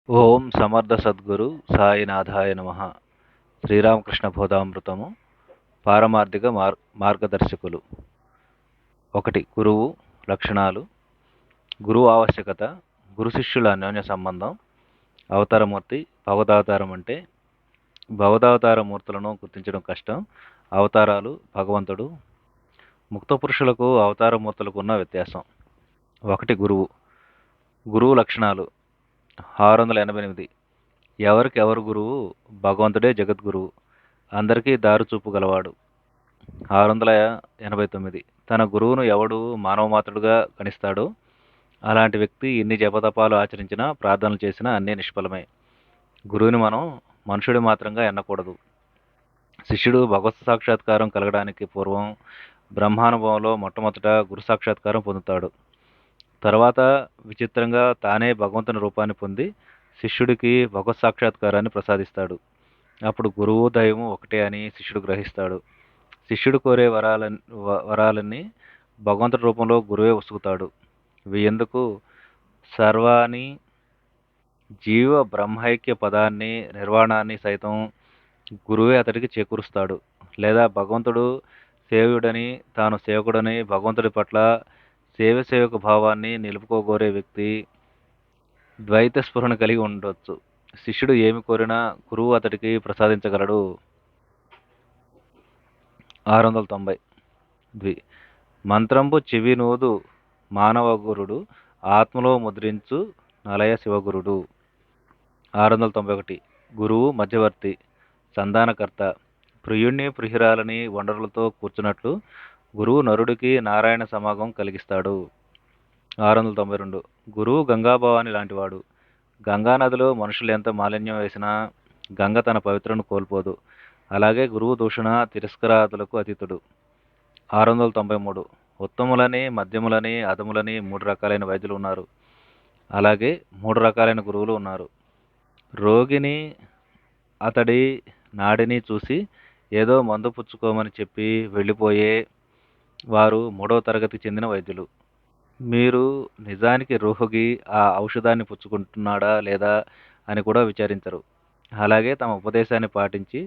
ఓం సమర్థ సద్గురు సాయినాథాయ నమః. శ్రీరామకృష్ణ బోధామృతము. పారమార్థిక మార్గదర్శకులు. 1. గురువు లక్షణాలు. గురువు ఆవశ్యకత. గురు శిష్యుల అన్యోన్య సంబంధం. అవతారమూర్తి. భగవదవతారం అంటే భగవదవతార మూర్తులను గుర్తించడం కష్టం. అవతారాలు భగవంతుడు. ముక్త పురుషులకు అవతార మూర్తులకు ఉన్న వ్యత్యాసం. 1. గురువు. గురువు లక్షణాలు 688. ఎవరికి ఎవరు గురువు? భగవంతుడే జగద్గురువు. అందరికీ దారి చూపు గలవాడు. 689. తన గురువును ఎవడు మానవమాత్రుడుగా గణిస్తాడో అలాంటి వ్యక్తి ఎన్ని జపతపాలు ఆచరించినా ప్రార్థనలు చేసినా అన్నీ నిష్ఫలమే. గురువుని మనం మనుషుడి మాత్రంగా ఎన్నకూడదు. శిష్యుడు భగవత్ సాక్షాత్కారం కలగడానికి పూర్వం బ్రహ్మానుభవంలో మొట్టమొదట గురు సాక్షాత్కారం పొందుతాడు. తర్వాత విచిత్రంగా తానే భగవంతుని రూపాన్ని పొంది శిష్యుడికి భగవత్ సాక్షాత్కారాన్ని ప్రసాదిస్తాడు. అప్పుడు గురువు దైవము ఒకటే అని శిష్యుడు గ్రహిస్తాడు. శిష్యుడు కోరే వరాలన్నీ భగవంతుడి రూపంలో గురువే ఉసుకుతాడు. ఇవి ఎందుకు? సర్వాన్ని, జీవ బ్రహ్మైక్య పదాన్ని, నిర్వాణాన్ని సైతం గురువే అతడికి చేకూరుస్తాడు. లేదా భగవంతుడు సేవ్యుడని, తాను సేవకుడని భగవంతుడి పట్ల సేవక భావాన్ని నిలుపుకోగోరే వ్యక్తి ద్వైత స్పృహను కలిగి ఉండొచ్చు. శిష్యుడు ఏమి కోరినా గురువు అతడికి ప్రసాదించగలడు. 690. మంత్రంబు చెవినూదు మానవగురుడు, ఆత్మలో ముద్రించు నలయ శివగురుడు. 691. గురువు మధ్యవర్తి, సంధానకర్త. ప్రియుణ్ణి ప్రియురాలని వనరులతో కూర్చున్నట్లు గురువు నరుడికి నారాయణ సమాగం కలిగిస్తాడు. 692. గురువు గంగాభవాని లాంటివాడు. గంగానదిలో మనుషులు ఎంత మాలిన్యం వేసినా గంగ తన పవిత్రను కోల్పోదు. అలాగే గురువు దూషణ తిరస్కారాదులకు అతీతుడు. 693. ఉత్తములని, మధ్యములని, అధములని 3 రకాలైన వైద్యులు ఉన్నారు. అలాగే 3 రకాలైన గురువులు ఉన్నారు. రోగిని, అతడి నాడిని చూసి ఏదో మందు పుచ్చుకోమని చెప్పి వెళ్ళిపోయే వారు 3వ తరగతికి చెందిన వైద్యులు. మీరు నిజానికి రోగి ఆ ఔషధాన్ని పుచ్చుకుంటున్నాడా లేదా అని కూడా విచారించరు. అలాగే తమ ఉపదేశాన్ని పాటించి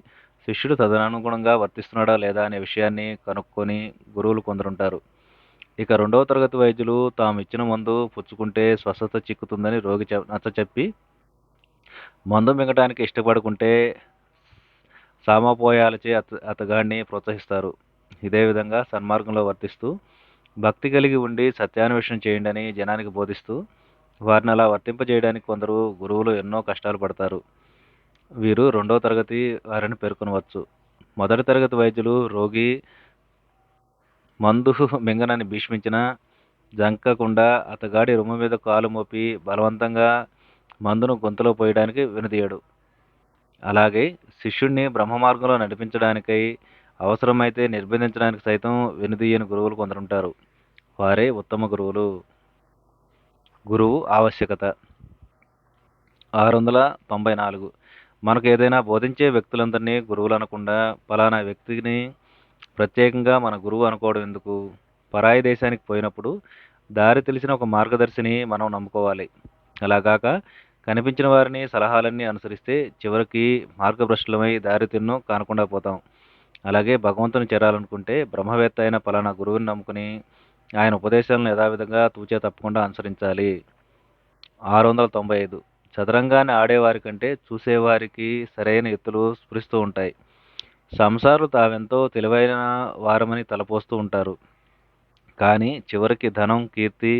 శిష్యుడు తదనుగుణంగా వర్తిస్తున్నాడా లేదా అనే విషయాన్ని కనుక్కొని గురువులు కొందరుంటారు. ఇక 2వ తరగతి వైద్యులు తాము ఇచ్చిన మందు పుచ్చుకుంటే స్వస్థత చిక్కుతుందని రోగి నచ్చచెప్పి మందు మింగటానికి ఇష్టపడుకుంటే సామపోయాలచే అతగాడిని ప్రోత్సహిస్తారు. ఇదే విధంగా సన్మార్గంలో వర్తిస్తూ భక్తి కలిగి ఉండి సత్యాన్వేషణ చేయండి అని జనానికి బోధిస్తూ వారిని అలా వర్తింపజేయడానికి కొందరు గురువులు ఎన్నో కష్టాలు పడతారు. వీరు 2వ తరగతి వారిని పేర్కొనవచ్చు. 1వ తరగతి వైద్యులు రోగి మందు మింగనని భీష్మించినా జంకకుండా అతగాడి రొమ్ము మీద కాలు మోపి బలవంతంగా మందును గొంతులో పోయడానికి వెనుదీయడు. అలాగే శిష్యుణ్ణి బ్రహ్మ మార్గంలో నడిపించడానికై అవసరమైతే నిర్బంధించడానికి సైతం వెనుదీయని గురువులు కొందరుంటారు. వారే ఉత్తమ గురువులు. గురువు ఆవశ్యకత. 694. మనకు ఏదైనా బోధించే వ్యక్తులందరినీ గురువులు అనకుండా ఫలానా వ్యక్తిని ప్రత్యేకంగా మన గురువు అనుకోవడం ఎందుకు? పరాయి దేశానికి పోయినప్పుడు దారి తెలిసిన ఒక మార్గదర్శిని మనం నమ్ముకోవాలి. అలాగాక కనిపించిన వారిని సలహాలన్నీ అనుసరిస్తే చివరికి మార్గభ్రష్టులమై దారి తిన్నో కానకుండా పోతాం. అలాగే భగవంతుని చేరాలనుకుంటే బ్రహ్మవేత్త అయిన ఫలానా గురువుని నమ్ముకుని ఆయన ఉపదేశాలను యథావిధంగా తూచే తప్పకుండా అనుసరించాలి. 695. చదరంగాన్ని ఆడేవారి కంటే చూసేవారికి సరైన ఎత్తులు స్ఫురిస్తూ ఉంటాయి. సంసారులు తావెంతో తెలివైన వారమని తలపోస్తూ ఉంటారు. కానీ చివరికి ధనం, కీర్తి,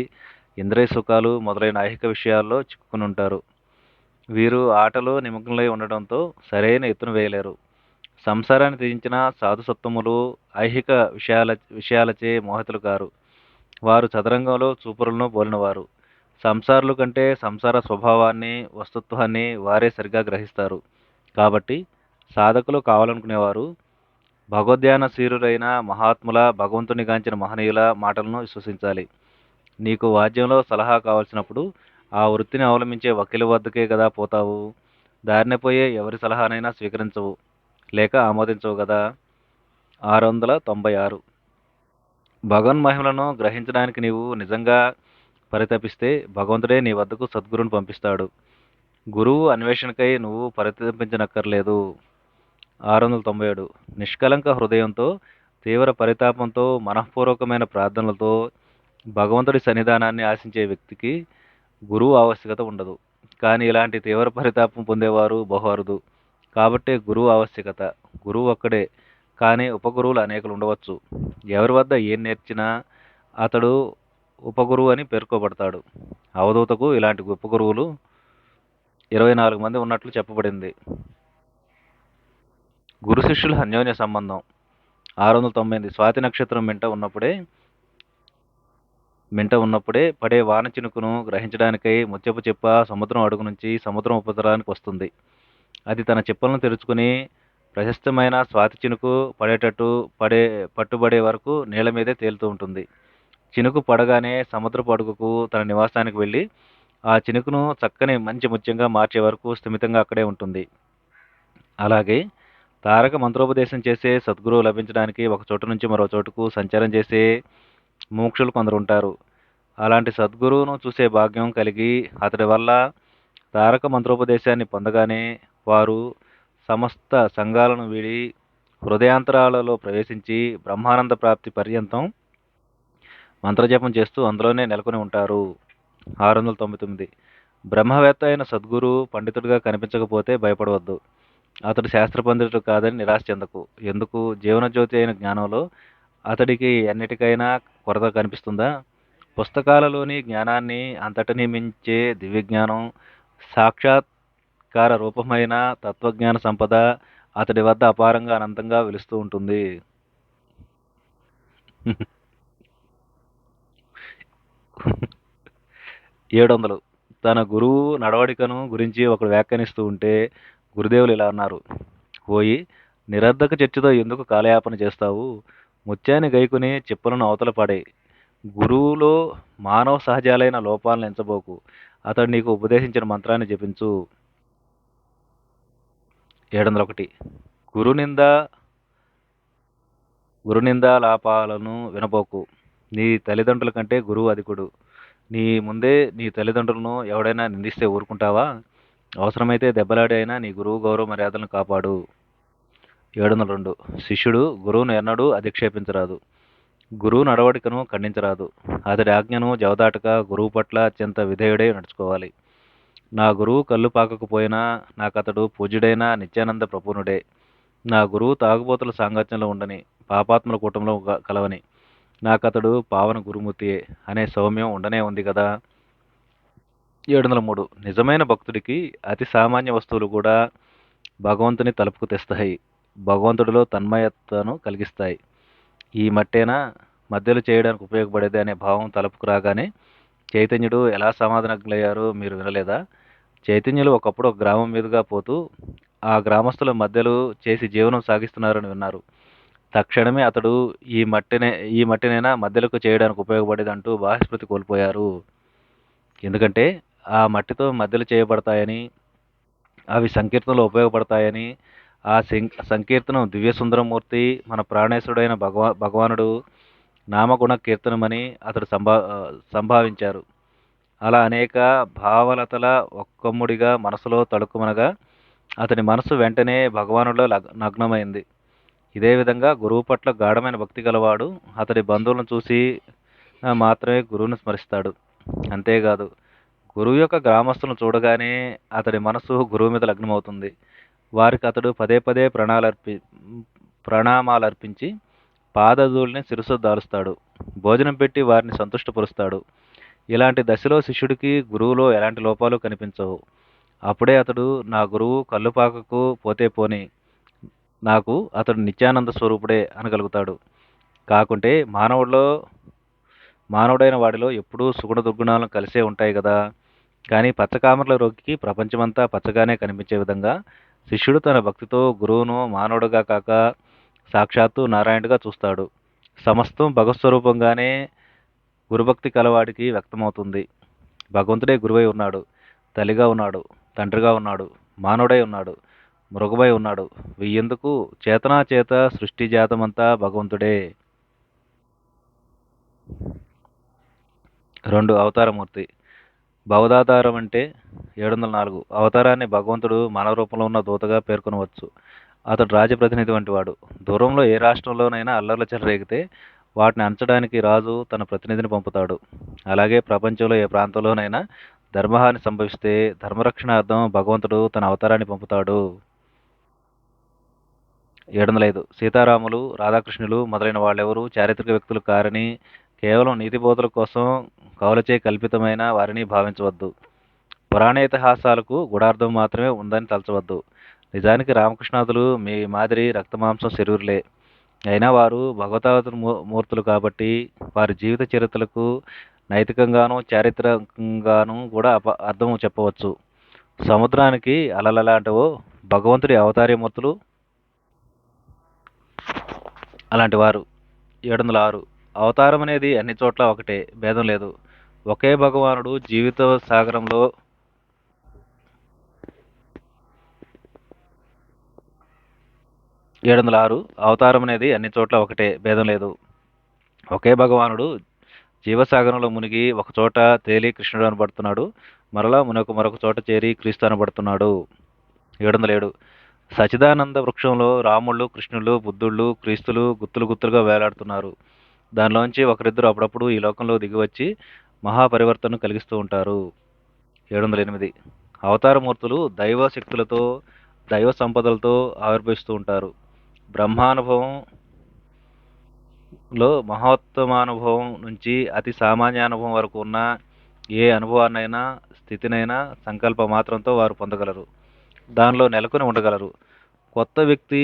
ఇంద్రియ సుఖాలు మొదలైన ఐహిక విషయాల్లో చిక్కుకుని ఉంటారు. వీరు ఆటలో నిమగ్నలై ఉండడంతో సరైన ఎత్తును వేయలేరు. సంసారాన్ని త్యజించిన సాధుసత్తములు ఐహిక విషయాలచే మోహితులు కారు. వారు చదరంగంలో చూపురులను పోలినవారు. సంసారుల కంటే సంసార స్వభావాన్ని, వస్తుత్వాన్ని వారే సరిగా గ్రహిస్తారు. కాబట్టి సాధకులు కావాలనుకునేవారు భగవద్ధ్యానశీరులైన మహాత్ముల, భగవంతుని గాంచిన మహనీయుల మాటలను విశ్వసించాలి. నీకు వాద్యంలో సలహా కావలసినప్పుడు ఆ వృత్తిని అవలంబించే వకీలు వద్దకే కదా పోతావు. దారిన పోయే ఎవరి సలహానైనా స్వీకరించవు లేక ఆమోదించవు కదా. 696. భగవన్మహిమలను గ్రహించడానికి నీవు నిజంగా పరితపిస్తే భగవంతుడే నీ వద్దకు సద్గురుని పంపిస్తాడు. గురువు అన్వేషణకై నువ్వు పరితపించనక్కర్లేదు. 697 నిష్కలంక హృదయంతో, తీవ్ర పరితాపంతో, మనఃపూర్వకమైన ప్రార్థనలతో భగవంతుడి సన్నిధానాన్ని ఆశించే వ్యక్తికి గురువు ఆవశ్యకత ఉండదు. కానీ ఇలాంటి తీవ్ర పరితాపం పొందేవారు బహు అరుదు. కాబట్టే గురువు ఆవశ్యకత. గురువు ఒక్కడే, కానీ ఉపగురువులు అనేకులు ఉండవచ్చు. ఎవరి వద్ద ఏం నేర్చినా అతడు ఉపగురువు అని పేర్కొబడతాడు. అవధూతకు ఇలాంటి ఉపగురువులు 24 మంది ఉన్నట్లు చెప్పబడింది. గురు శిష్యుల అన్యోన్య సంబంధం 698 స్వాతి నక్షత్రం మింట ఉన్నప్పుడే పడే వాన చినుకును గ్రహించడానికై ముత్యపు చిప్ప సముద్రం అడుగు నుంచి సముద్రం ఉపరితలానికి వస్తుంది. అది తన చిప్పలను తెరుచుకుని ప్రశస్తమైన స్వాతి చినుకు పట్టుబడే వరకు నీళ్ల మీదే తేలుతూ ఉంటుంది. చినుకు పడగానే సముద్రపు అడుగుకు తన నివాసానికి వెళ్ళి ఆ చినుకును చక్కని మంచి ముత్యంగా మార్చే వరకు స్థిమితంగా అక్కడే ఉంటుంది. అలాగే తారక మంత్రోపదేశం చేసే సద్గురువు లభించడానికి ఒక చోటు నుంచి మరో చోటుకు సంచారం చేసే మోక్షులు కొందరు ఉంటారు. అలాంటి సద్గురువును చూసే భాగ్యం కలిగి అతడి వల్ల తారక మంత్రోపదేశాన్ని పొందగానే వారు సమస్త సంఘాలను వీడి హృదయాంతరాలలో ప్రవేశించి బ్రహ్మానంద ప్రాప్తి పర్యంతం మంత్రజపం చేస్తూ అందులోనే నెలకొని ఉంటారు. 699 బ్రహ్మవేత్త అయిన సద్గురు పండితుడిగా కనిపించకపోతే భయపడవద్దు. అతడు శాస్త్ర పండితుడు కాదని నిరాశ చెందకు. ఎందుకు? జీవనజ్యోతి అయిన జ్ఞానంలో అతడికి ఎన్నిటికైనా కొరత కనిపిస్తుందా? పుస్తకాలలోని జ్ఞానాన్ని అంతటినీ మించే దివ్యజ్ఞానం, సాక్షాత్కార రూపమైన తత్వజ్ఞాన సంపద అతడి వద్ద అపారంగా అనంతంగా వెలుస్తూ ఉంటుంది. 700 తన గురువు నడవడికను గురించి ఒకడు వ్యాఖ్యానిస్తూ ఉంటే గురుదేవులు ఇలా అన్నారు: ఓయి, నిరర్ధక చర్చతో ఎందుకు కాలయాపన చేస్తావు? ముత్యాన్ని గైకుని చిప్పలను అవతల పడే. గురువులో మానవ సహజాలైన లోపాలను ఎంచబోకు. అతడు నీకు ఉపదేశించిన మంత్రాన్ని జపించు. 701 గురునింద గురునిందాలాపాలను వినబోకు. నీ తల్లిదండ్రుల కంటే గురువు అధికుడు. నీ ముందే నీ తల్లిదండ్రులను ఎవడైనా నిందిస్తే ఊరుకుంటావా? అవసరమైతే దెబ్బలాడి అయినా నీ గురువు గౌరవ మర్యాదలను కాపాడు. 702 శిష్యుడు గురువును ఎన్నడూ అధిక్షేపించరాదు. గురువు నడవడికను ఖండించరాదు. అతడి ఆజ్ఞను జవదాటక గురువు పట్ల అత్యంత విధేయుడై నడుచుకోవాలి. నా గురువు కళ్ళు పాకకపోయినా నాకతడు పూజ్యుడైన నిత్యానంద ప్రపూర్ణుడే. నా గురువు తాగుబోతుల సాంగత్యంలో ఉండని, పాపాత్ముల కూటంలో కలవని, నాకతడు పావన గురుమూర్తియే అనే సౌమ్యం ఉండనే ఉంది కదా. 703 నిజమైన భక్తుడికి అతి సామాన్య వస్తువులు కూడా భగవంతుని తలుపుకు తెస్తాయి. భగవంతుడిలో తన్మయతను కలిగిస్తాయి. ఈ మట్టేనా మధ్యలో చేయడానికి ఉపయోగపడేది అనే భావం తలుపుకు రాగానే చైతన్యుడు ఎలా సమాధానజ్ఞులయ్యారో మీరు వినలేదా? చైతన్యులు ఒకప్పుడు ఒక గ్రామం మీదుగా పోతూ ఆ గ్రామస్తుల మధ్యలో చేసి జీవనం సాగిస్తున్నారని విన్నారు. తక్షణమే అతడు ఈ మట్టినైనా మధ్యలకు చేయడానికి ఉపయోగపడేది అంటూ బాహ్యస్మృతి కోల్పోయారు. ఎందుకంటే ఆ మట్టితో మధ్యలు చేయబడతాయని, అవి సంకీర్తనలో ఉపయోగపడతాయని, ఆ సంకీర్తనం దివ్యసుందరమూర్తి మన ప్రాణేశ్వరుడైన భగవానుడు నామగుణ కీర్తనమని అతడు సంభావించారు. అలా అనేక భావలతల ఒక్కమ్ముడిగా మనసులో తడుక్కుమనగా అతని మనసు వెంటనే భగవానుడిలో నగ్నమైంది. ఇదే విధంగా గురువు పట్ల గాఢమైన భక్తి గలవాడు అతడి బంధువులను చూసి మాత్రమే గురువును స్మరిస్తాడు. అంతేకాదు, గురువు యొక్క గ్రామస్తులను చూడగానే అతడి మనసు గురువు మీద లగ్నమవుతుంది. వారికి అతడు పదే పదే ప్రణామాలర్పించి పాదధూళిని శిరస్సు దాలుస్తాడు. భోజనం పెట్టి వారిని సంతుష్టపరుస్తాడు. ఇలాంటి దశలో శిష్యుడికి గురువులో ఎలాంటి లోపాలు కనిపించవు. అప్పుడే అతడు నా గురువు కళ్ళుపాకకు పోతే పోని, నాకు అతడు నిత్యానంద స్వరూపుడే అనగలుగుతాడు. కాకుంటే మానవుడైన వాడిలో ఎప్పుడూ సుగుణ దుర్గుణాలను కలిసే ఉంటాయి కదా. కానీ పచ్చకామర్ల రోగికి ప్రపంచమంతా పచ్చగానే కనిపించే విధంగా శిష్యుడు తన భక్తితో గురువును మానవుడుగా కాక సాక్షాత్తు నారాయణుడిగా చూస్తాడు. సమస్తం భగవత్స్వరూపంగానే గురుభక్తి కలవాడికి వ్యక్తమవుతుంది. భగవంతుడే గురువై ఉన్నాడు, తల్లిగా ఉన్నాడు, తండ్రిగా ఉన్నాడు, మానవుడై ఉన్నాడు, మృగమై ఉన్నాడు. వెయ్యెందుకు చేతనాచేత సృష్టి జాతమంతా భగవంతుడే. 2 అవతారమూర్తి భవదాతారం అంటే 704 అవతారాన్ని భగవంతుడు మానవ రూపంలో ఉన్న దూతగా పేర్కొనవచ్చు. అతడు రాజప్రతినిధి వంటివాడు. దూరంలో ఏ రాష్ట్రంలోనైనా అల్లర్లు చెలరేగితే వాటిని అణచడానికి రాజు తన ప్రతినిధిని పంపుతాడు. అలాగే ప్రపంచంలో ఏ ప్రాంతంలోనైనా ధర్మహాని సంభవిస్తే ధర్మరక్షణార్థం భగవంతుడు తన అవతారాన్ని పంపుతాడు. 705 సీతారాములు, రాధాకృష్ణులు మొదలైన వాళ్ళెవరూ చారిత్రక వ్యక్తులు కారని, కేవలం నీతిబోధల కోసం కవులచే కల్పితమైన వారిని భావించవద్దు. పురాణ ఇతిహాసాలకు గూఢార్థం మాత్రమే ఉందని తలచవద్దు. నిజానికి రామకృష్ణాదులు మీ మాదిరి రక్తమాంసం శరీరులే. అయినా వారు భగవతావతార మూర్తులు కాబట్టి వారి జీవిత చరిత్రలకు నైతికంగానూ చారిత్రకంగానూ కూడా అర్థం చెప్పవచ్చు. సముద్రానికి అలలలాంటివో భగవంతుడి అవతారమూర్తులు అలాంటి వారు. 706 అవతారం అనేది అన్ని చోట్ల ఒకటే, భేదం లేదు. ఒకే భగవానుడు జీవిత సాగరంలో 706 అవతారం అనేది అన్ని చోట్ల ఒకటే, భేదం లేదు. ఒకే భగవానుడు జీవసాగరంలో మునిగి ఒకచోట తేలి కృష్ణుడు అనబడుతున్నాడు, మరలా మరొక చోట చేరి క్రీస్తు అనబడుతున్నాడు. 707 సచిదానంద వృక్షంలో రాముళ్ళు, కృష్ణుళ్ళు, బుద్ధుళ్ళు, క్రీస్తులు గుత్తులుగా వేలాడుతున్నారు. దానిలోంచి ఒకరిద్దరు అప్పుడప్పుడు ఈ లోకంలో దిగివచ్చి మహాపరివర్తనను కలిగిస్తూ ఉంటారు. 708 అవతారమూర్తులు దైవ శక్తులతో, దైవ సంపదలతో ఆవిర్భవిస్తూ ఉంటారు. బ్రహ్మానుభవంలో మహోత్తమానుభవం నుంచి అతి సామాన్యానుభవం వరకు ఉన్న ఏ అనుభవాన్నైనా, స్థితినైనా సంకల్ప మాత్రంతో వారు పొందగలరు. దానిలో నెలకొని ఉండగలరు. కొత్త వ్యక్తి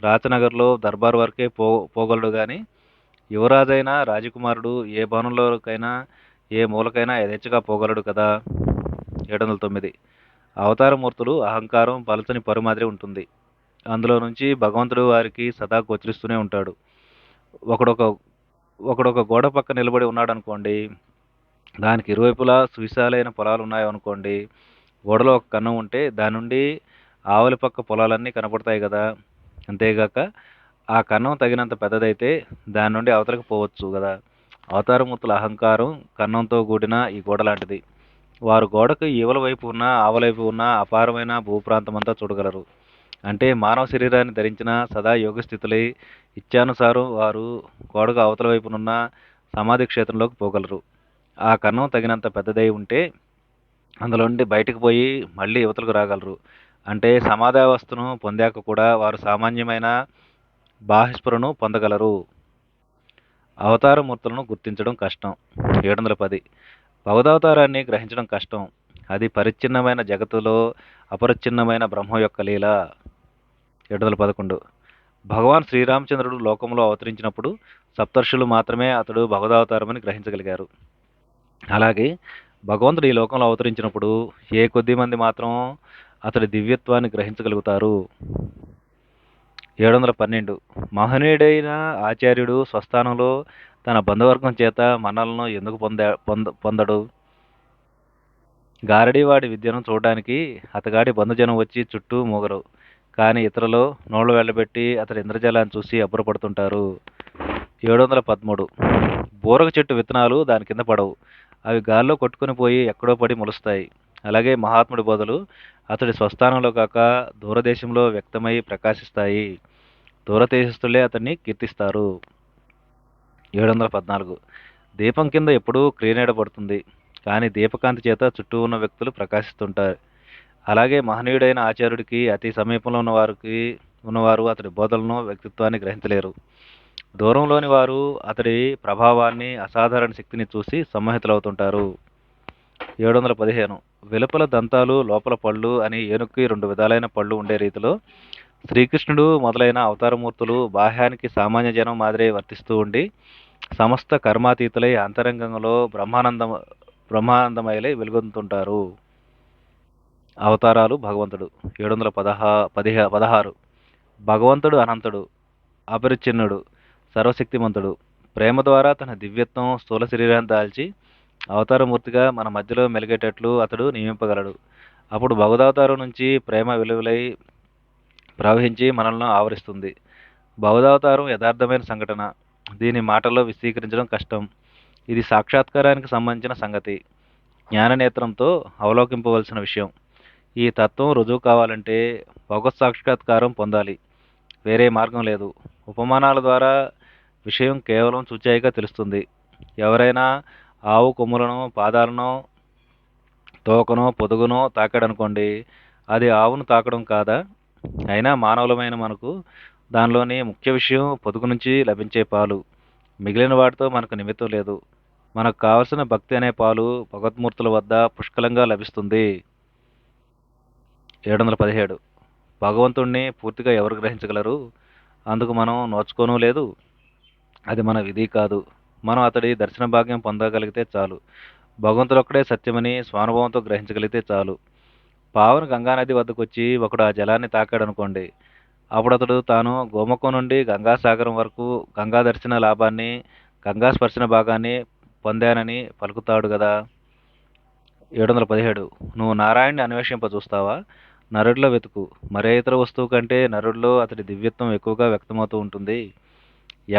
రాచనగర్లో దర్బార్ వరకే పోగలడు గాని యువరాజైనా, రాజకుమారుడు ఏ భవనంలోకైనా, ఏ మూలకైనా యథేచ్ఛగా పోగలడు కదా. 709 అవతారమూర్తులు అహంకారం పలచని పరు మాదిరి ఉంటుంది. అందులో నుంచి భగవంతుడు వారికి సదా గోచరిస్తూనే ఉంటాడు. ఒకడొక గోడ పక్క నిలబడి ఉన్నాడు అనుకోండి, దానికి ఇరువైపులా సువిశాలైన పొలాలు ఉన్నాయనుకోండి, గోడలో ఒక కన్నం ఉంటే దాని నుండి ఆవలి పక్క పొలాలన్నీ కనపడతాయి కదా. అంతేగాక ఆ కన్నం తగినంత పెద్దదైతే దాని నుండి అవతలకు పోవచ్చు కదా. అవతారమూర్తుల అహంకారం కన్నంతో కూడిన ఈ గోడ లాంటిది. వారు గోడకు ఈవల వైపు ఉన్న, ఆవలైపు ఉన్న అపారమైన భూప్రాంతమంతా చూడగలరు. అంటే మానవ శరీరాన్ని ధరించిన సదా యోగస్థితులై ఇచ్ఛానుసారం వారు గోడకు అవతల వైపునున్న సమాధి క్షేత్రంలోకి పోగలరు. ఆ కన్నం తగినంత పెద్దదై ఉంటే అందులో నుండి బయటకు పోయి మళ్ళీ యువతలకు రాగలరు. అంటే సమాధావస్థను పొందాక కూడా వారు సామాన్యమైన బాహ్యస్ఫురణను పొందగలరు. అవతారమూర్తులను గుర్తించడం కష్టం. 710 భగవదవతారాన్ని గ్రహించడం కష్టం. అది పరిచ్ఛిన్నమైన జగత్తులో అపరిచ్ఛిన్నమైన బ్రహ్మ యొక్క లీల. 711 భగవాన్ శ్రీరామచంద్రుడు లోకంలో అవతరించినప్పుడు సప్తర్షులు మాత్రమే అతడు భగవదవతారమని గ్రహించగలిగారు. అలాగే భగవంతుడు ఈ లోకంలో అవతరించినప్పుడు ఏ కొద్ది మంది మాత్రం అతడి దివ్యత్వాన్ని గ్రహించగలుగుతారు. 712 మహనీయుడైన ఆచార్యుడు స్వస్థానంలో తన బంధువర్గం చేత మన్నలను ఎందుకు పొందడు? గారడీవాడి విద్యను చూడడానికి అతగాడి బంధుజనం వచ్చి చుట్టూ మూగరు. కానీ ఇతరులు నోళ్లు వెళ్ళబెట్టి అతడి ఇంద్రజాలాన్ని చూసి అబ్బురపడుతుంటారు. 713 బూరగ చెట్టు విత్తనాలు దాని కింద పడవు. అవి గాల్లో కొట్టుకుని పోయి ఎక్కడో పడి మొలుస్తాయి. అలాగే మహాత్ముడి బోధలు అతడి స్వస్థానంలో కాక దూరదేశంలో వ్యక్తమై ప్రకాశిస్తాయి. దూరదేశస్తులే అతన్ని కీర్తిస్తారు. 714 దీపం కింద ఎప్పుడూ క్రీనీడ పడుతుంది, కానీ దీపకాంతి చేత చుట్టూ ఉన్న వ్యక్తులు ప్రకాశిస్తుంటారు. అలాగే మహనీయుడైన ఆచార్యుడికి అతి సమీపంలో ఉన్నవారు అతడి బోధలను, వ్యక్తిత్వాన్ని గ్రహించలేరు. దూరంలోని వారు అతడి ప్రభావాన్ని, అసాధారణ శక్తిని చూసి సమ్మోహితులవుతుంటారు. 715 వెలుపల దంతాలు, లోపల పళ్ళు అని ఏనుగుకి 2 విధాలైన పళ్ళు ఉండే రీతిలో శ్రీకృష్ణుడు మొదలైన అవతారమూర్తులు బాహ్యానికి సామాన్య జనం మాదిరే వర్తిస్తూ ఉండి సమస్త కర్మాతీతులై అంతరంగంలో బ్రహ్మానందమయలై వెలుగొందుతుంటారు. అవతారాలు భగవంతుడు. 716 భగవంతుడు అనంతుడు, అపరిచ్ఛిన్నుడు, సర్వశక్తిమంతుడు. ప్రేమ ద్వారా తన దివ్యత్వం స్థూల శరీరాన్ని దాల్చి అవతారమూర్తిగా మన మధ్యలో మెలిగేటట్లు అతడు నియమింపగలడు. అప్పుడు భగవదవతారం నుంచి ప్రేమ వెలువలై ప్రవహించి మనల్ని ఆవరిస్తుంది. భగవదవతారం యథార్థమైన సంఘటన. దీని మాటల్లో విశదీకరించడం కష్టం. ఇది సాక్షాత్కారానికి సంబంధించిన సంగతి. జ్ఞాననేత్రంతో అవలోకింపవలసిన విషయం. ఈ తత్వం రుజువు కావాలంటే భగవత్ సాక్షాత్కారం పొందాలి. వేరే మార్గం లేదు. ఉపమానాల ద్వారా విషయం కేవలం చూచాయిగా తెలుస్తుంది. ఎవరైనా ఆవు కొమ్ములను, పాదాలను, తోకనో, పొదుగునో తాకాడనుకోండి, అది ఆవును తాకడం కాదా? అయినా మానవులమైన మనకు దానిలోని ముఖ్య విషయం పొదుగు నుంచి లభించే పాలు. మిగిలిన వాటితో మనకు నిమిత్తం లేదు. మనకు కావలసిన భక్తి అనే పాలు భగవద్మూర్తుల వద్ద పుష్కలంగా లభిస్తుంది. 717. భగవంతుణ్ణి పూర్తిగా ఎవరు గ్రహించగలరు? అందుకు మనం నోచుకోనూ లేదు. అది మన విధి కాదు. మనం అతడి దర్శన భాగ్యం పొందగలిగితే చాలు. భగవంతుడొక్కడే సత్యమని స్వానుభవంతో గ్రహించగలిగితే చాలు. పావన గంగానది వద్దకొచ్చి ఒకడు ఆ జలాన్ని తాకాడనుకోండి, అప్పుడు అతడు తాను గోముఖం నుండి గంగాసాగరం వరకు గంగా దర్శన లాభాన్ని, గంగా స్పర్శన భాగాన్ని పొందానని పలుకుతాడు గదా. 717. నువ్వు నారాయణ్ణి అన్వేషింప చూస్తావా? నరుడిలో వెతుకు. మరే ఇతర వస్తువు కంటే నరుడిలో అతడి దివ్యత్వం ఎక్కువగా వ్యక్తమవుతూ ఉంటుంది.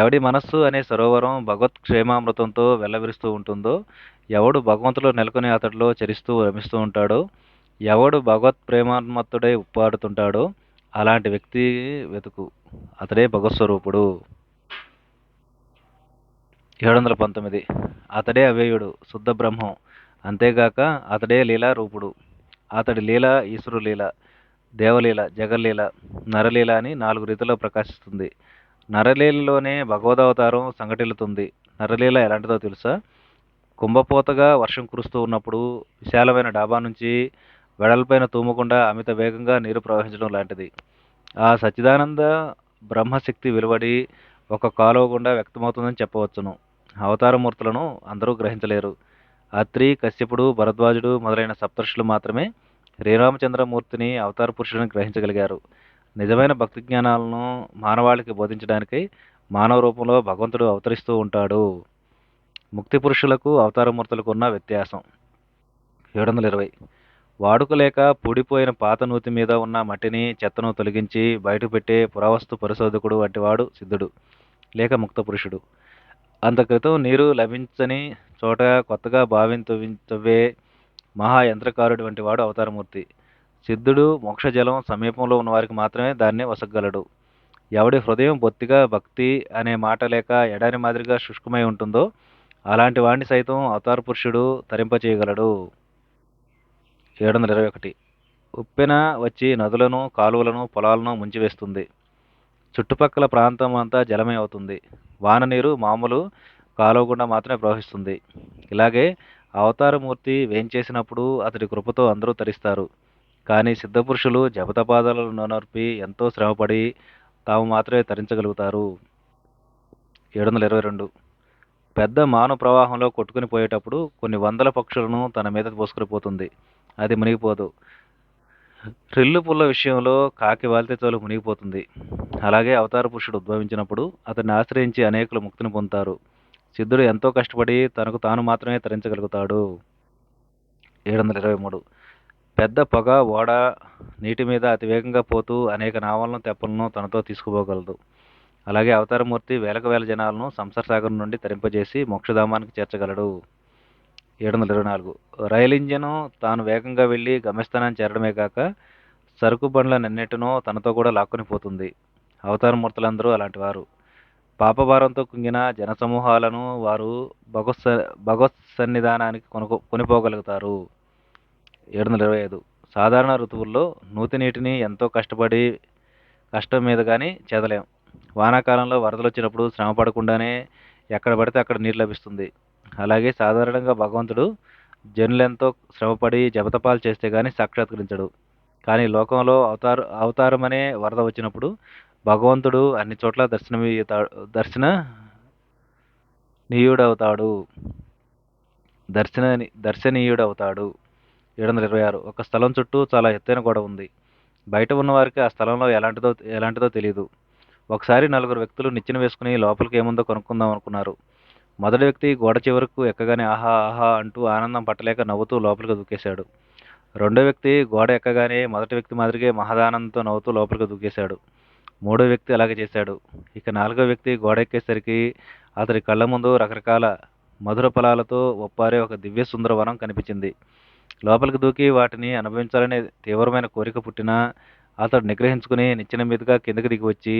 ఎవడి మనస్సు అనే సరోవరం భగవత్ క్షేమామృతంతో వెల్లవిరుస్తూ ఉంటుందో, ఎవడు భగవంతులో నెలకొని అతడిలో చరిస్తూ రమిస్తూ ఉంటాడో, ఎవడు భగవత్ ప్రేమాన్మత్తుడై ఉప్పాడుతుంటాడో అలాంటి వ్యక్తి వెతుకు. అతడే భగవత్స్వరూపుడు. 719. అతడే అవ్యయుడు, శుద్ధ బ్రహ్మం. అంతేగాక అతడే లీలారూపుడు. అతడి లీల ఈశ్వరు లీల, దేవలీల, జగల్లీల, నరలీల అని 4 రీతుల్లో ప్రకాశిస్తుంది. నరలీలలోనే భగవదవతారం సంఘటిల్లుతుంది. నరలీల ఎలాంటిదో తెలుసా? కుంభపోతగా వర్షం కురుస్తూ ఉన్నప్పుడు విశాలమైన డాబా నుంచి వెడల్పైన తూమకుండా అమిత వేగంగా నీరు ప్రవహించడం లాంటిది. ఆ సచ్చిదానంద బ్రహ్మశక్తి వెలువడి ఒక కాలువ గుండా వ్యక్తమవుతుందని చెప్పవచ్చును. అవతారమూర్తులను అందరూ గ్రహించలేరు. అత్రి, కశ్యపుడు, భరద్వాజుడు మొదలైన సప్తర్షులు మాత్రమే శ్రీరామచంద్రమూర్తిని అవతార పురుషుడిని గ్రహించగలిగారు. నిజమైన భక్తి జ్ఞానాలను మానవాళికి బోధించడానికై మానవ రూపంలో భగవంతుడు అవతరిస్తూ ఉంటాడు. ముక్తి పురుషులకు అవతారమూర్తులకు ఉన్న వ్యత్యాసం. 720. వాడుక లేక పూడిపోయిన పాత నూతి మీద ఉన్న మట్టిని, చెత్తను తొలగించి బయటపెట్టే పురావస్తు పరిశోధకుడు వంటివాడు సిద్ధుడు లేక ముక్త పురుషుడు. అంత క్రితం నీరు లభించని చోట కొత్తగా బావిని తవ్వే మహాయంత్రకారుడి వంటి వాడు అవతారమూర్తి. సిద్ధుడు మోక్షజలం సమీపంలో ఉన్నవారికి మాత్రమే దాన్ని వసగలడు. ఎవడి హృదయం బొత్తిగా భక్తి అనే మాట లేక ఎడారి మాదిరిగా శుష్కమై ఉంటుందో అలాంటి వాణ్ణి సైతం అవతార పురుషుడు తరింపచేయగలడు. 721. ఉప్పెన వచ్చి నదులను, కాలువలను, పొలాలను ముంచివేస్తుంది. చుట్టుపక్కల ప్రాంతం అంతా జలమే అవుతుంది. వాన నీరు మామూలు కాలువ గుండా మాత్రమే ప్రవహిస్తుంది. ఇలాగే అవతారమూర్తి వేంచేసినప్పుడు అతడి కృపతో అందరూ తరిస్తారు. కానీ సిద్ధపురుషులు జపతపాదాలను నొనర్పి ఎంతో శ్రమపడి తాము మాత్రమే తరించగలుగుతారు. 722. పెద్ద మాను ప్రవాహంలో కొట్టుకుని పోయేటప్పుడు కొన్ని వందల పక్షులను తన మీద పోసుకుని పోతుంది. అది మునిగిపోదు. రెల్లు పుల్ల విషయంలో కాకి వాలితే చాలు మునిగిపోతుంది. అలాగే అవతార పురుషుడు ఉద్భవించినప్పుడు అతన్ని ఆశ్రయించి అనేకులు ముక్తిని పొందుతారు. సిద్ధుడు ఎంతో కష్టపడి తనకు తాను మాత్రమే తరించగలుగుతాడు. 723. పెద్ద పొగ ఓడ నీటి మీద అతివేగంగా పోతూ అనేక నావలను, తెప్పలను తనతో తీసుకుపోగలదు. అలాగే అవతారమూర్తి వేలకు వేల జనాలను సంసార సాగరం నుండి తరింపజేసి మోక్షధామానికి చేర్చగలడు. 724. రైలు ఇంజను తాను వేగంగా వెళ్లి గమ్యస్థానాన్ని చేరడమే కాక సరుకు బండ్లనన్నిటినో తనతో కూడా లాక్కొని పోతుంది. అవతారమూర్తులందరూ అలాంటి వారు. పాపభారంతో కుంగిన జనసమూహాలను వారు భగవత్ సన్నిధానానికి కొనిపోగలుగుతారు. 725. సాధారణ ఋతువుల్లో నూతి నీటిని ఎంతో కష్టం మీద కానీ చేదలేం. వానాకాలంలో వరదలు వచ్చినప్పుడు శ్రమ పడకుండానే ఎక్కడ పడితే అక్కడ నీరు లభిస్తుంది. అలాగే సాధారణంగా భగవంతుడు జనులెంతో శ్రమపడి జపతపాలు చేస్తే గాని సాక్షాత్కరించడు. కానీ లోకంలో అవతారమనే వరద వచ్చినప్పుడు భగవంతుడు అన్ని చోట్ల దర్శనీయుడవుతాడు. దర్శనీయుడవుతాడు. 726. ఒక స్థలం చుట్టూ చాలా ఎత్తైన గోడ ఉంది. బయట ఉన్నవారికి ఆ స్థలంలో ఎలాంటిదో తెలియదు. ఒకసారి 4 వ్యక్తులు నిచ్చెన వేసుకుని లోపలికి ఏముందో కనుక్కుందాం అనుకున్నారు. మొదటి వ్యక్తి గోడ చివరకు ఎక్కగానే ఆహా ఆహా అంటూ ఆనందం పట్టలేక నవ్వుతూ లోపలికి దూకేశాడు. రెండో వ్యక్తి గోడ ఎక్కగానే మొదటి వ్యక్తి మాదిరిగే మహదానందంతో నవ్వుతూ లోపలికి దూకేశాడు. మూడో వ్యక్తి అలాగే చేశాడు. ఇక 4వ వ్యక్తి గోడ ఎక్కేసరికి అతడి కళ్ళ ముందు రకరకాల మధుర ఫలాలతో ఒప్పారే ఒక దివ్య సుందర వనం కనిపించింది. లోపలికి దూకి వాటిని అనుభవించాలనే తీవ్రమైన కోరిక పుట్టినా అతడు నిగ్రహించుకుని నిచ్చెన మీదుగా కిందకి దిగి వచ్చి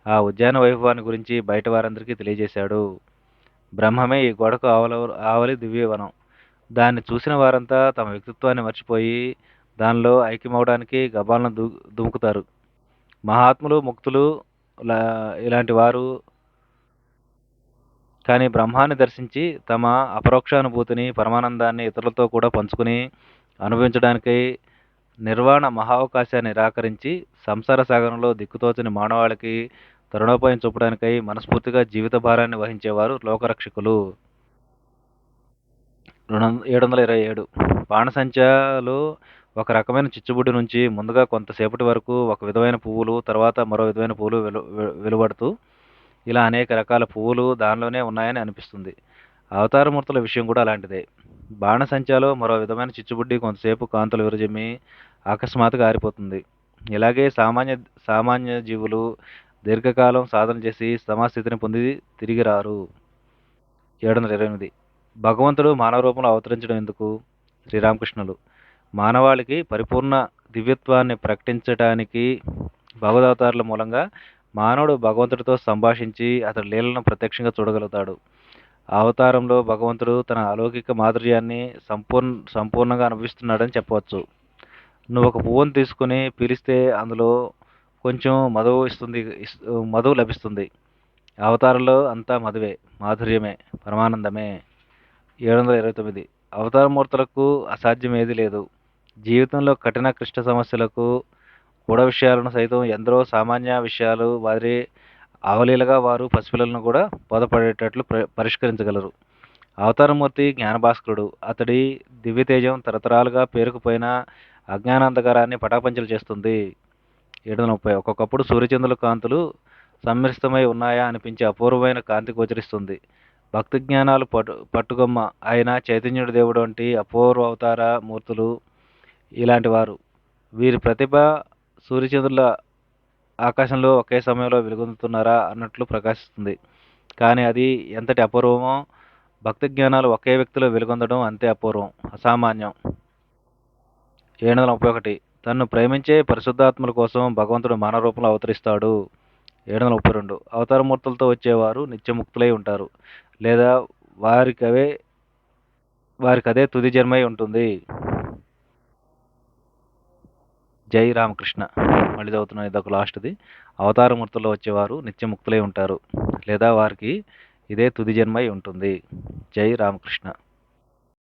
ఆ ఉద్యాన వైభవాన్ని గురించి బయట వారందరికీ తెలియజేశాడు. బ్రహ్మమే ఈ గోడకు ఆవలి దివ్యవనం. దాన్ని చూసిన వారంతా తమ వ్యక్తిత్వాన్ని మర్చిపోయి దానిలో ఐక్యమవడానికి గబాలను దుముకుతారు. మహాత్ములు, ముక్తులు ఇలాంటి వారు కానీ బ్రహ్మాన్ని దర్శించి తమ అపరోక్షానుభూతిని, పరమానందాన్ని ఇతరులతో కూడా పంచుకుని అనుభవించడానికై నిర్వాణ మహావకాశాన్ని నిరాకరించి సంసార సాగరంలో దిక్కుతోచని మానవాళికి తరుణోపాయం చూపడానికై మనస్ఫూర్తిగా జీవిత భారాన్ని వహించేవారు లోకరక్షకులు. 727 బాణసంచాలో ఒక రకమైన చిచ్చుబుడ్డి నుంచి ముందుగా కొంతసేపటి వరకు ఒక విధమైన పువ్వులు, తర్వాత మరో విధమైన పువ్వులు వెలువడుతూ ఇలా అనేక రకాల పువ్వులు దానిలోనే ఉన్నాయని అనిపిస్తుంది. అవతారమూర్తుల విషయం కూడా అలాంటిదే. బాణసంచాలో మరో విధమైన చిచ్చుబుడ్డి కొంతసేపు కాంతులు విరజిమ్మి అకస్మాత్తుగా ఆరిపోతుంది. ఇలాగే సామాన్య సామాన్య జీవులు దీర్ఘకాలం సాధన చేసి సమాస్థితిని పొంది తిరిగి రారు. 728 భగవంతుడు మానవ రూపంలో అవతరించడం ఎందుకు? శ్రీరామకృష్ణులు మానవాళికి పరిపూర్ణ దివ్యత్వాన్ని ప్రకటించటానికి భగవదవతారాల మూలంగా మానవుడు భగవంతుడితో సంభాషించి అతడి లీలను ప్రత్యక్షంగా చూడగలుగుతాడు. ఆ అవతారంలో భగవంతుడు తన అలౌకిక మాధుర్యాన్ని సంపూర్ణంగా అనుభవిస్తున్నాడని చెప్పవచ్చు. నువ్వు ఒక పువ్వును తీసుకుని పీలిస్తే అందులో కొంచెం మధువు లభిస్తుంది. అవతారంలో అంతా మధువే, మాధుర్యమే, పరమానందమే. 729 అవతారమూర్తులకు అసాధ్యం ఏదీ లేదు. జీవితంలో కఠిన క్లిష్ట సమస్యలకు కూడా విషయాలను సైతం ఎందరో సామాన్య విషయాలు వారి అవలీలగా వారు పసిపిల్లలను కూడా బోధపడేటట్లు పరిష్కరించగలరు. అవతారమూర్తి జ్ఞానభాస్కరుడు. అతడి దివ్యతేజం తరతరాలుగా పేరుకుపోయిన అజ్ఞానాంధకారాన్ని పటాపంచలు చేస్తుంది. 730 ఒక్కొక్కప్పుడు సూర్యచంద్రుల కాంతులు సమ్మిశ్రమై ఉన్నాయా అనిపించే అపూర్వమైన కాంతి గోచరిస్తుంది. భక్తి జ్ఞానాలు పట్టుగొమ్మ అయిన చైతన్యుడి దేవుడు వంటి అపూర్వ అవతార మూర్తులు ఇలాంటి వారు. వీరి ప్రతిభ సూర్యచంద్రుల ఆకాశంలో ఒకే సమయంలో వెలుగొందుతున్నారా అన్నట్లు ప్రకాశిస్తుంది. కానీ అది ఎంతటి అపూర్వమో భక్తి జ్ఞానాలు ఒకే వ్యక్తిలో వెలుగొందడం అంతే అపూర్వం, అసామాన్యం. 731 తన్ను ప్రేమించే పరిశుద్ధాత్మల కోసం భగవంతుడు మానవ రూపంలో అవతరిస్తాడు. 732 అవతారమూర్తులతో వచ్చేవారు నిత్యముక్తులై ఉంటారు, లేదా వారికదే తుది జన్మై ఉంటుంది. జై రామకృష్ణ. మళ్ళీ చదువుతున్నాను, ఇదొక లాస్ట్ది. అవతారమూర్తుల్లో వచ్చేవారు నిత్యముక్తులై ఉంటారు, లేదా వారికి ఇదే తుది జన్మై ఉంటుంది. జై రామకృష్ణ.